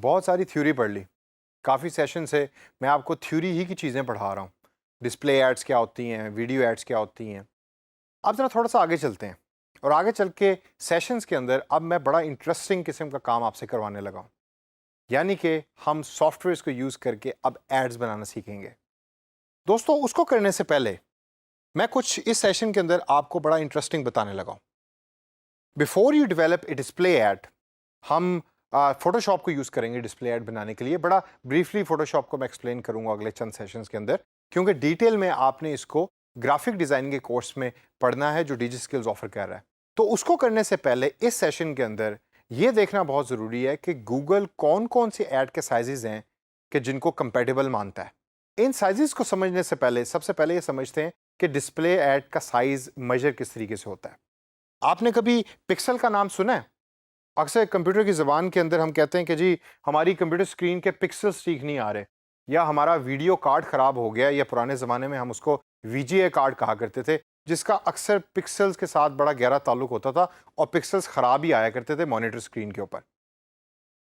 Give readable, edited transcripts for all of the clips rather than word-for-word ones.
बहुत सारी थ्योरी पढ़ ली। काफ़ी सेशन से मैं आपको थ्योरी ही की चीज़ें पढ़ा रहा हूँ। डिस्प्ले एड्स क्या होती हैं, वीडियो एड्स क्या होती हैं। अब ज़रा थोड़ा सा आगे चलते हैं और आगे चल के सेशंस के अंदर अब मैं बड़ा इंटरेस्टिंग किस्म का काम आपसे करवाने लगा हूँ। यानी कि हम सॉफ्टवेयर्स को यूज़ करके अब एड्स बनाना सीखेंगे। दोस्तों, उसको करने से पहले मैं कुछ इस सेशन के अंदर आपको बड़ा इंटरेस्टिंग बताने लगा हूँ। Before you develop a display ad, हम फोटोशॉप को यूज़ करेंगे डिस्प्ले ऐड बनाने के लिए। बड़ा ब्रीफली फोटोशॉप को मैं एक्सप्लेन करूंगा अगले चंद सेशंस के अंदर, क्योंकि डिटेल में आपने इसको ग्राफिक डिज़ाइनिंग के कोर्स में पढ़ना है जो डिजी स्किल्स ऑफर कर रहा है। तो उसको करने से पहले इस सेशन के अंदर ये देखना बहुत ज़रूरी है कि गूगल कौन कौन से ऐड के साइजेस हैं कि जिनको कंपेटेबल मानता है। इन साइजेस को समझने से पहले सबसे पहले ये समझते हैं कि डिस्प्ले ऐड का साइज़ मेजर किस तरीके से होता है। आपने कभी पिक्सल का नाम सुना है? अक्सर कंप्यूटर की ज़बान के अंदर हम कहते हैं कि जी हमारी कंप्यूटर स्क्रीन के पिक्सल्स ठीक नहीं आ रहे, या हमारा वीडियो कार्ड ख़राब हो गया, या पुराने ज़माने में हम उसको वीजीए कार्ड कहा करते थे, जिसका अक्सर पिक्सल्स के साथ बड़ा गहरा ताल्लुक होता था और पिक्सल्स ख़राब ही आया करते थे मॉनिटर स्क्रीन के ऊपर।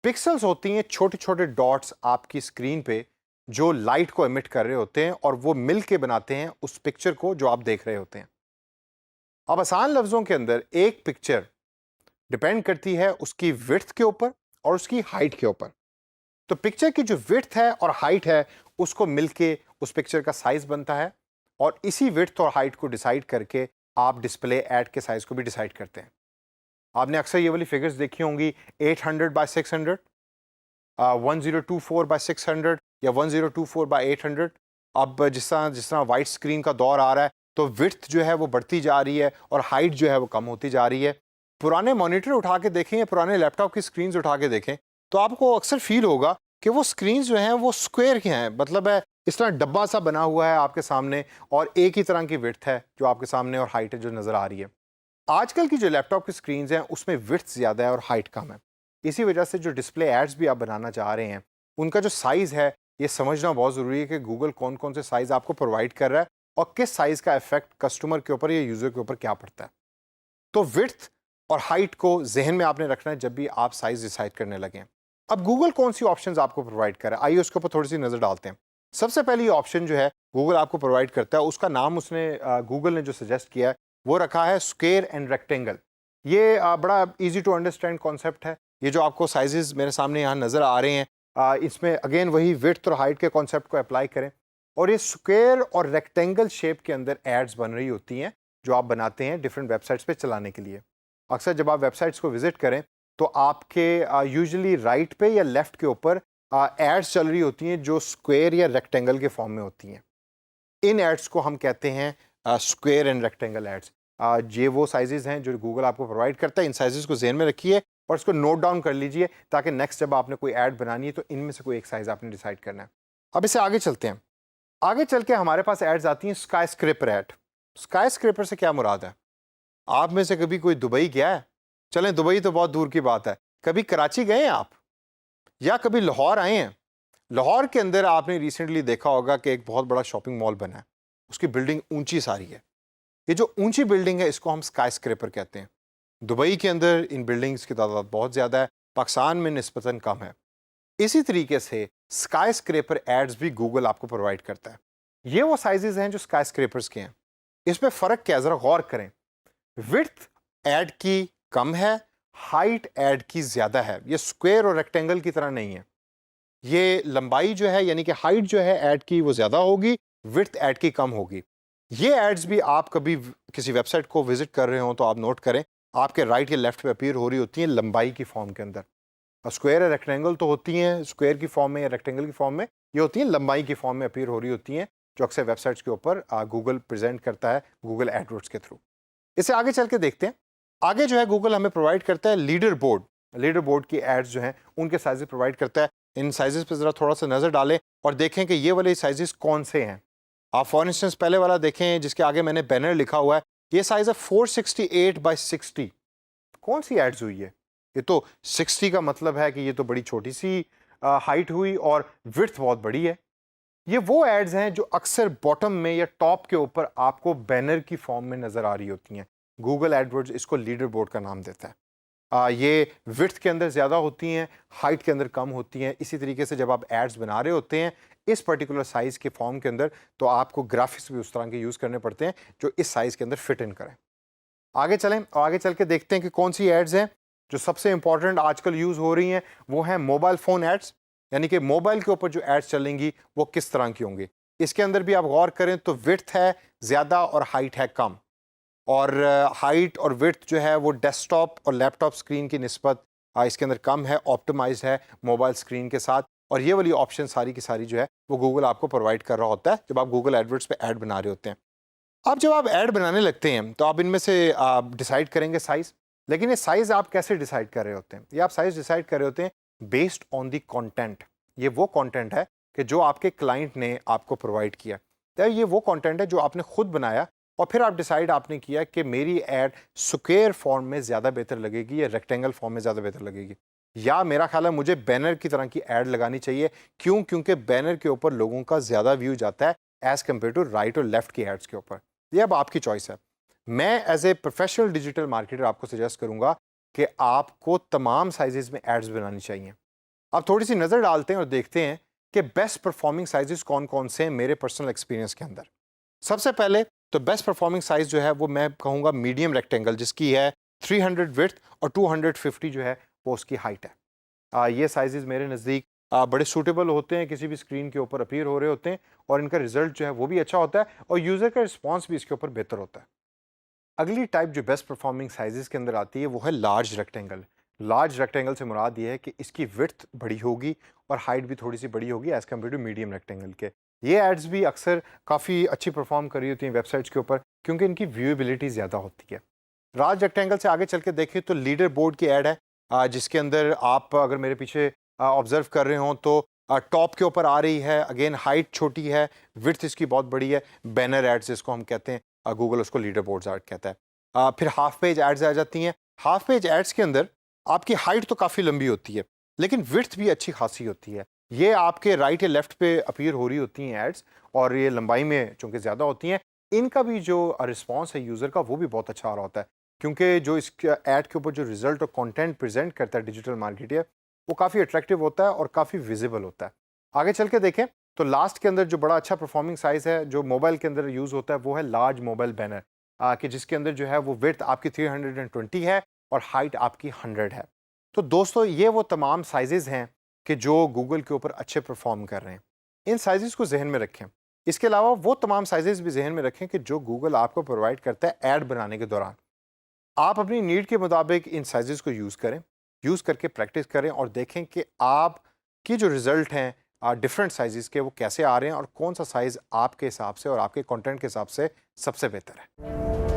पिक्सल्स होती हैं छोटे छोटे डॉट्स आपकी स्क्रीन पे जो लाइट को एमिट कर रहे होते हैं और वो मिल के बनाते हैं उस पिक्चर को जो आप देख रहे होते हैं। अब आसान लफ्ज़ों के अंदर एक पिक्चर डिपेंड करती है उसकी विड्थ के ऊपर और उसकी हाइट के ऊपर। तो पिक्चर की जो विड्थ है और हाइट है उसको मिलके उस पिक्चर का साइज बनता है, और इसी विड्थ और हाइट को डिसाइड करके आप डिस्प्ले ऐड के साइज को भी डिसाइड करते हैं। आपने अक्सर ये वाली फिगर्स देखी होंगी, 800 बाय 600, 1024 बाय 600 या 1024 बाय 800। अब जिस तरह वाइट स्क्रीन का दौर आ रहा है तो विड्थ जो है वो बढ़ती जा रही है और हाइट जो है वो कम होती जा रही है। पुराने मॉनिटर उठा के देखें या पुराने लैपटॉप की स्क्रीन्स उठा के देखें तो आपको अक्सर फील होगा कि वो स्क्रीन्स जो हैं वो स्क्वायर के हैं, मतलब है इस तरह डब्बा सा बना हुआ है आपके सामने और एक ही तरह की विड्थ है जो आपके सामने और हाइट है जो नज़र आ रही है। आजकल की जो लैपटॉप की स्क्रीन्स हैं उसमें विड्थ ज़्यादा है और हाइट कम है। इसी वजह से जो डिस्प्ले एड्स भी आप बनाना चाह रहे हैं उनका जो साइज़ है ये समझना बहुत ज़रूरी है कि गूगल कौन कौन से साइज़ आपको प्रोवाइड कर रहा है और किस साइज़ का इफेक्ट कस्टमर के ऊपर या यूज़र के ऊपर क्या पड़ता है। तो विड्थ और हाइट को जहन में आपने रखना है जब भी आप साइज़ डिसाइड करने लगें। अब गूगल कौन सी ऑप्शंस आपको प्रोवाइड कर रहा है, आइए उसके ऊपर थोड़ी सी नज़र डालते हैं। सबसे पहली ऑप्शन जो है गूगल आपको प्रोवाइड करता है, उसका नाम उसने गूगल ने जो सजेस्ट किया है वो रखा है स्क्वायर एंड रेक्टेंगल। ये बड़ा इजी टू अंडरस्टैंड कॉन्सेप्ट है। ये जो आपको साइजेस मेरे सामने यहाँ नज़र आ रहे हैं, इसमें अगेन वही विड्थ और हाइट के कॉन्सेप्ट को अप्लाई करें और ये स्क्वायर और रेक्टेंगल शेप के अंदर एड्स बन रही होती हैं जो आप बनाते हैं डिफरेंट वेबसाइट्स पे चलाने के लिए। अक्सर जब आप वेबसाइट्स को विजिट करें तो आपके यूजुअली राइट पे या लेफ्ट के ऊपर एड्स चल रही होती हैं जो स्क्वायर या रेक्टेंगल के फॉर्म में होती हैं। इन एड्स को हम कहते हैं स्क्वायर एंड रेक्टेंगल एड्स। ये वो साइजेस हैं जो गूगल आपको प्रोवाइड करता है। इन साइजेस को ज़हन में रखिए और इसको नोट डाउन कर लीजिए ताकि नेक्स्ट जब आपने कोई ऐड बनानी है तो इनमें से कोई एक साइज़ आपने डिसाइड करना है। अब इसे आगे चलते हैं। आगे चल के हमारे पास एड्स आती हैं sky scraper add. Sky scraper से क्या मुराद है? आप में से कभी कोई दुबई गया है? चलें दुबई तो बहुत दूर की बात है, कभी कराची गए हैं आप या कभी लाहौर आए हैं? लाहौर के अंदर आपने रिसेंटली देखा होगा कि एक बहुत बड़ा शॉपिंग मॉल बना है, उसकी बिल्डिंग ऊंची सारी है। ये जो ऊंची बिल्डिंग है इसको हम स्काई स्क्रेपर कहते हैं। दुबई के अंदर इन बिल्डिंग्स की तादाद बहुत ज़्यादा है, पाकिस्तान में निस्बतन कम है। इसी तरीके से स्काई स्क्रेपर एड्स भी गूगल आपको प्रोवाइड करता है। ये वो साइजेस हैं जो स्काई स्क्रेपर्स के हैं। इसमें फ़र्क क्या है, ज़रा गौर करें। विड्थ ऐड की कम है, हाइट ऐड की ज़्यादा है। ये स्क्वायर और रेक्टेंगल की तरह नहीं है। ये लंबाई जो है यानी कि हाइट जो है ऐड की वो ज़्यादा होगी, विड्थ ऐड की कम होगी। ये एड्स भी आप कभी किसी वेबसाइट को विजिट कर रहे हो तो आप नोट करें, आपके राइट या लेफ्ट पे अपीयर हो रही होती हैं लंबाई की फॉर्म के अंदर। स्क्वायर या रेक्टेंगल तो होती हैं स्क्वायर की फॉर्म में या रेक्टेंगल की फॉर्म में, ये होती हैं लंबाई की फॉर्म में अपीयर हो रही होती हैं जो अक्सर वेबसाइट्स के ऊपर गूगल प्रेजेंट करता है गूगल एडवर्ड्स के थ्रू। इसे आगे चल के देखते हैं। आगे जो है गूगल हमें प्रोवाइड करता है लीडर बोर्ड। लीडर बोर्ड की एड्स जो हैं उनके साइजेस प्रोवाइड करता है। इन साइजेस पे ज़रा थोड़ा सा नज़र डालें और देखें कि ये वाले साइजेस कौन से हैं। आप फॉर इंस्टेंस पहले वाला देखें जिसके आगे मैंने बैनर लिखा हुआ है, ये साइज़ है 468 बाई 60। कौन सी एड्स हुई है? ये तो 60 का मतलब है कि ये तो बड़ी छोटी सी हाइट हुई और विड्थ बहुत बड़ी है। ये वो एड्स हैं जो अक्सर बॉटम में या टॉप के ऊपर आपको बैनर की फॉर्म में नज़र आ रही होती हैं। गूगल एडवर्ड्स इसको लीडर बोर्ड का नाम देता है। ये विड्थ के अंदर ज़्यादा होती हैं, हाइट के अंदर कम होती हैं। इसी तरीके से जब आप एड्स बना रहे होते हैं इस पर्टिकुलर साइज़ के फॉर्म के अंदर, तो आपको ग्राफिक्स भी उस तरह के यूज़ करने पड़ते हैं जो इस साइज़ के अंदर फिट इन करें। आगे चलें और आगे चल के देखते हैं कि कौन सी एड्स हैं जो सबसे इंपॉर्टेंट आजकल यूज़ हो रही हैं। वो हैं मोबाइल फ़ोन एड्स, यानी कि मोबाइल के ऊपर जो एड्स चलेंगी वो किस तरह की होंगी। इसके अंदर भी आप गौर करें तो विड्थ है ज़्यादा और हाइट है कम, और हाइट और विड्थ जो है वो डेस्कटॉप और लैपटॉप स्क्रीन की निस्बत इसके अंदर कम है, ऑप्टिमाइज्ड है मोबाइल स्क्रीन के साथ। और ये वाली ऑप्शन सारी की सारी जो है वो गूगल आपको प्रोवाइड कर रहा होता है जब आप गूगल एडवर्ड्स पे ऐड बना रहे होते हैं। अब जब आप ऐड बनाने लगते हैं तो आप इनमें से आप डिसाइड करेंगे साइज़, लेकिन ये साइज़ आप कैसे डिसाइड कर रहे होते हैं? ये आप साइज़ डिसाइड कर रहे होते हैं बेस्ड ऑन द कंटेंट। ये वो कंटेंट है कि जो आपके क्लाइंट ने आपको प्रोवाइड किया, तो ये वो कंटेंट है जो आपने खुद बनाया और फिर आप डिसाइड आपने किया कि मेरी ऐड स्क्वायर फॉर्म में ज़्यादा बेहतर लगेगी या रेक्टेंगल फॉर्म में ज़्यादा बेहतर लगेगी, या मेरा ख्याल है मुझे बैनर की तरह की ऐड लगानी चाहिए। क्यों? क्योंकि बैनर के ऊपर लोगों का ज़्यादा व्यू जाता है एज़ कम्पेयर टू राइट और लेफ्ट की एड्स के ऊपर। ये अब आपकी चॉइस है। मैं as a professional digital marketer आपको सजेस्ट करूंगा कि आपको तमाम साइजेस में एड्स बनानी चाहिए। आप थोड़ी सी नज़र डालते हैं और देखते हैं कि बेस्ट परफॉर्मिंग साइजेस कौन कौन से हैं मेरे पर्सनल एक्सपीरियंस के अंदर। सबसे पहले तो बेस्ट परफॉर्मिंग साइज जो है वो मैं कहूँगा मीडियम रेक्टेंगल, जिसकी है 300 विड्थ और 250 जो है वो उसकी हाइट है। ये साइजेस मेरे नज़दीक बड़े सूटेबल होते हैं, किसी भी स्क्रीन के ऊपर अपीयर हो रहे होते हैं और इनका रिजल्ट जो है वो भी अच्छा होता है और यूज़र का रिस्पॉन्स भी इसके ऊपर बेहतर होता है। अगली टाइप जो बेस्ट परफॉर्मिंग साइजेस के अंदर आती है वो है लार्ज रेक्टेंगल। लार्ज रेक्टेंगल से मुराद ये है कि इसकी विड्थ बड़ी होगी और हाइट भी थोड़ी सी बड़ी होगी as compare to medium rectangle के। ये एड्स भी अक्सर काफ़ी अच्छी परफॉर्म कर रही होती हैं वेबसाइट्स के ऊपर क्योंकि इनकी व्यूएबिलिटी ज़्यादा होती है। लार्ज रेक्टेंगल से आगे चल के देखें तो लीडर बोर्ड की ऐड है, जिसके अंदर आप अगर मेरे पीछे ऑब्जर्व कर रहे हो तो टॉप के ऊपर आ रही है, अगेन हाइट छोटी है, विड्थ इसकी बहुत बड़ी है। बैनर एड्स जिसको हम कहते हैं, गूगल उसको लीडर बोर्ड्स ऐड कहता है। फिर हाफ पेज एड्स आ जाती हैं। हाफ पेज एड्स के अंदर आपकी हाइट तो काफ़ी लंबी होती है लेकिन विड्थ भी अच्छी खासी होती है। ये आपके राइट या लेफ्ट पे अपीयर हो रही होती हैं एड्स और ये लंबाई में चूँकि ज़्यादा होती हैं, इनका भी जो रिस्पॉन्स है यूज़र का वो भी बहुत अच्छा आ रहा होता है क्योंकि जो इस ऐड के ऊपर जो रिजल्ट और कंटेंट प्रेजेंट करता है डिजिटल मार्केटर वो काफ़ी अट्रैक्टिव होता है और काफ़ी विजिबल होता है। आगे चल के देखें तो लास्ट के अंदर जो बड़ा अच्छा परफॉर्मिंग साइज़ है जो मोबाइल के अंदर यूज़ होता है वो है लार्ज मोबाइल बैनर, कि जिसके अंदर जो है वो विड्थ आपकी 320 है और हाइट आपकी 100 है। तो दोस्तों ये वो तमाम साइजेज़ हैं कि जो गूगल के ऊपर अच्छे परफॉर्म कर रहे हैं। इन साइजेज़ को जहन में रखें। इसके अलावा वो तमाम साइजेज़ भी जहन में रखें कि जो गूगल आपको प्रोवाइड करता है ऐड बनाने के दौरान। आप अपनी नीड के मुताबिक इन साइजेस को यूज़ करें, यूज़ करके प्रैक्टिस करें और देखें कि आपकी जो रिज़ल्ट हैं डिफरेंट साइजेस के वो कैसे आ रहे हैं और कौन सा साइज़ आपके हिसाब से और आपके कंटेंट के हिसाब से सबसे बेहतर है।